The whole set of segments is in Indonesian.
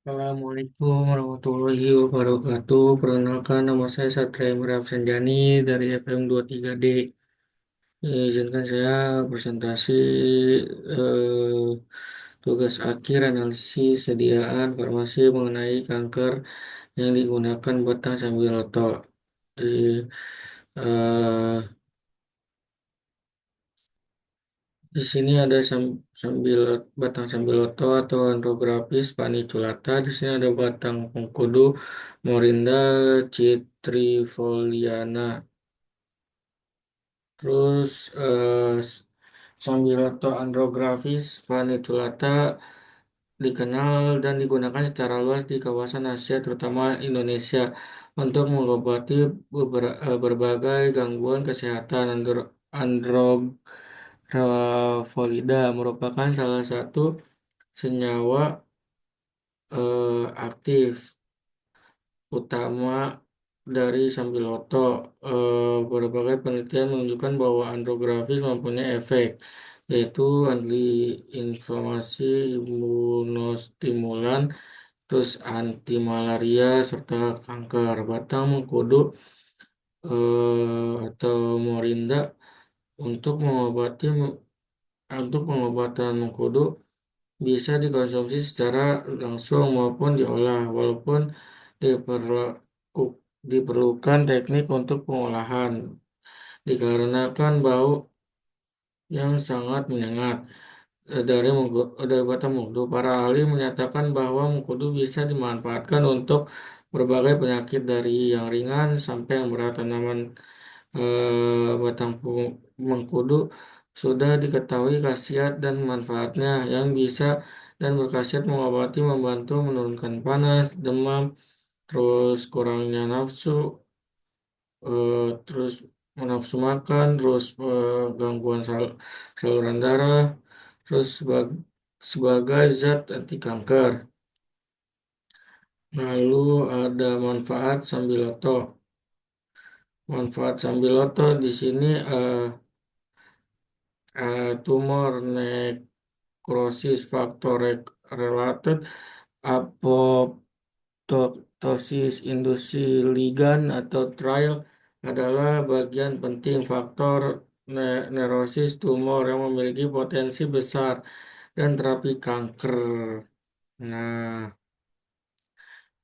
Assalamualaikum warahmatullahi wabarakatuh. Perkenalkan nama saya Satria Imran Sanjani dari FM 23D. Izinkan saya presentasi eh, tugas akhir analisis sediaan farmasi mengenai kanker yang digunakan batang sambiloto. Di, eh, di sini ada sambil batang sambiloto atau andrografis paniculata. Di sini ada batang mengkudu Morinda citrifoliana. Terus Sambiloto andrografis paniculata dikenal dan digunakan secara luas di kawasan Asia, terutama Indonesia, untuk mengobati berbagai gangguan kesehatan. Andrografolida merupakan salah satu senyawa aktif utama dari Sambiloto. Berbagai penelitian menunjukkan bahwa andrografis mempunyai efek, yaitu anti-inflamasi, imunostimulan, terus anti malaria serta kanker. Batang mengkudu atau morinda untuk pengobatan mengkudu bisa dikonsumsi secara langsung maupun diolah, walaupun diperlukan teknik untuk pengolahan dikarenakan bau yang sangat menyengat dari batang mengkudu. Para ahli menyatakan bahwa mengkudu bisa dimanfaatkan untuk berbagai penyakit dari yang ringan sampai yang berat. Tanaman mengkudu sudah diketahui khasiat dan manfaatnya yang bisa dan berkhasiat mengobati, membantu menurunkan panas, demam, terus kurangnya nafsu, terus nafsu makan, terus gangguan saluran darah, terus sebagai zat anti kanker. Lalu ada manfaat sambiloto. Manfaat sambiloto di sini tumor necrosis factor related apoptosis induksi ligan atau trial adalah bagian penting faktor neurosis tumor yang memiliki potensi besar dan terapi kanker. Nah,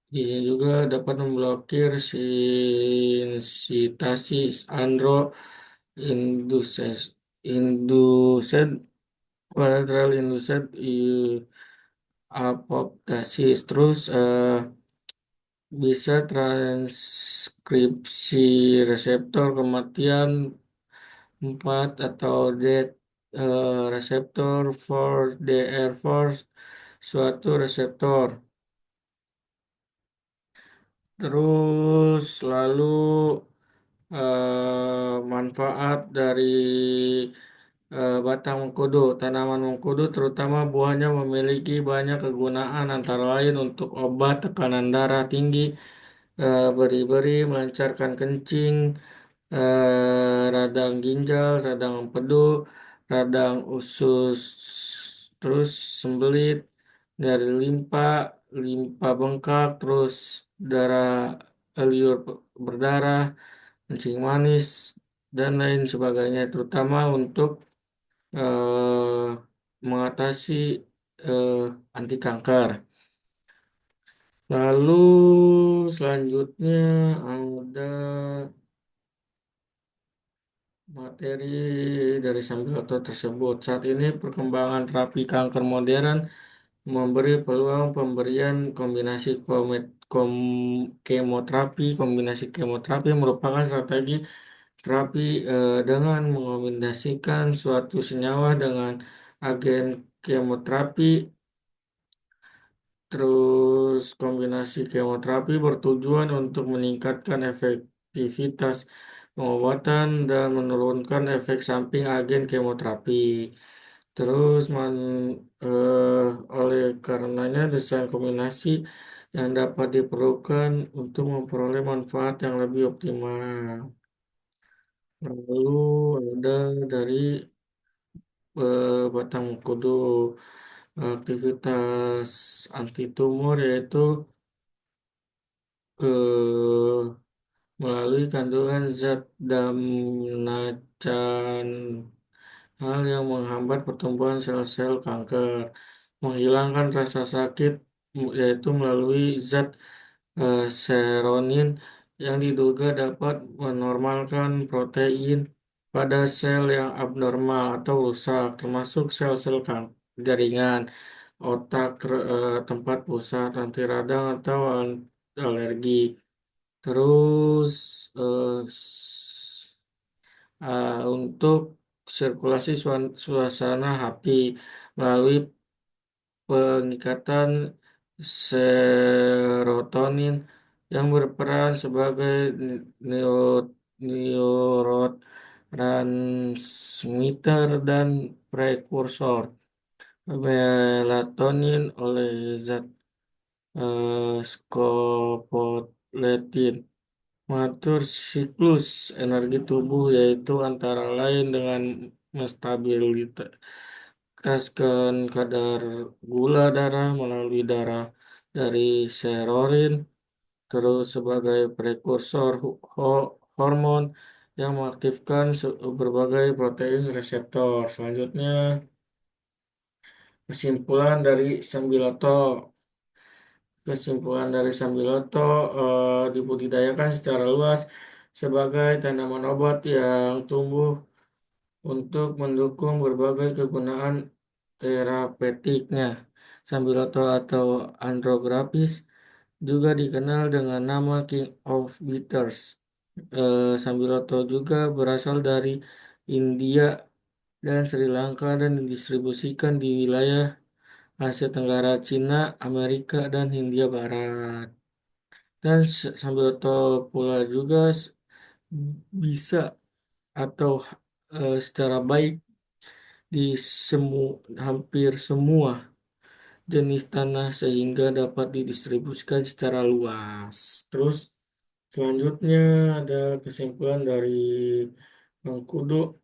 di sini juga dapat memblokir sensitasis induces induced collateral induced apoptosis. Terus bisa transkripsi reseptor kematian 4 atau dead reseptor for DR4 suatu reseptor. Terus lalu manfaat dari batang mengkudu. Tanaman mengkudu terutama buahnya memiliki banyak kegunaan antara lain untuk obat tekanan darah tinggi, beri-beri, melancarkan kencing, radang ginjal, radang empedu, radang usus, terus sembelit, dari limpa bengkak, terus darah liur berdarah, kencing manis, dan lain sebagainya, terutama untuk eh, mengatasi eh, anti kanker. Lalu selanjutnya ada materi dari Sambiloto tersebut. Saat ini perkembangan terapi kanker modern memberi peluang pemberian kombinasi kemoterapi. Kombinasi kemoterapi merupakan strategi terapi dengan mengombinasikan suatu senyawa dengan agen kemoterapi. Terus kombinasi kemoterapi bertujuan untuk meningkatkan efektivitas pengobatan dan menurunkan efek samping agen kemoterapi. Terus oleh karenanya desain kombinasi yang dapat diperlukan untuk memperoleh manfaat yang lebih optimal. Lalu ada dari batang kudu. aktivitas anti tumor yaitu eh, melalui kandungan zat damnacan, hal yang menghambat pertumbuhan sel-sel kanker, menghilangkan rasa sakit yaitu melalui zat seronin yang diduga dapat menormalkan protein pada sel yang abnormal atau rusak, termasuk sel-sel jaringan, otak, tempat pusat anti radang atau alergi. Terus untuk sirkulasi suasana hati melalui pengikatan serotonin yang berperan sebagai neurotransmitter dan prekursor melatonin oleh zat scopoletin mengatur siklus energi tubuh yaitu antara lain dengan menstabilkan kadar gula darah melalui darah dari serotonin, terus sebagai prekursor hormon yang mengaktifkan berbagai protein reseptor. Selanjutnya, kesimpulan dari Sambiloto. Kesimpulan dari Sambiloto dibudidayakan secara luas sebagai tanaman obat yang tumbuh untuk mendukung berbagai kegunaan terapeutiknya. Sambiloto atau Andrographis juga dikenal dengan nama King of Bitters. Sambiloto juga berasal dari India dan Sri Lanka dan didistribusikan di wilayah Asia Tenggara, Cina, Amerika, dan Hindia Barat. Dan sambiloto pula juga bisa atau secara baik di hampir semua jenis tanah sehingga dapat didistribusikan secara luas. Terus selanjutnya ada kesimpulan dari Mengkudu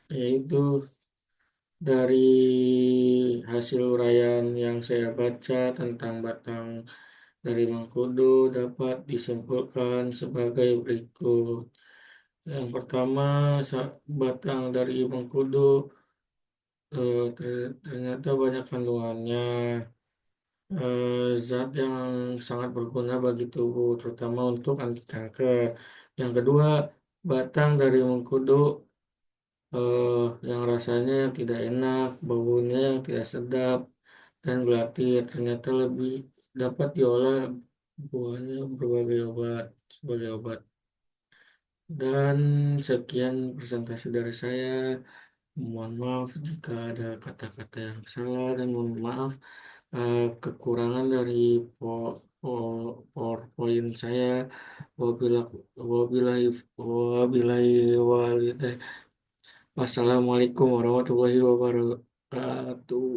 yaitu dari hasil uraian yang saya baca tentang batang dari Mengkudu dapat disimpulkan sebagai berikut. Yang pertama, batang dari Mengkudu ternyata banyak kandungannya, zat yang sangat berguna bagi tubuh, terutama untuk anti kanker. Yang kedua, batang dari mengkudu eh, yang rasanya yang tidak enak, baunya yang tidak sedap, dan gelatir ternyata lebih dapat diolah buahnya berbagai obat sebagai obat. Dan sekian presentasi dari saya. Mohon maaf jika ada kata-kata yang salah dan mohon maaf kekurangan dari PowerPoint saya. Wabillahi wabillahi wabillahi walidayah. Wassalamualaikum warahmatullahi wabarakatuh.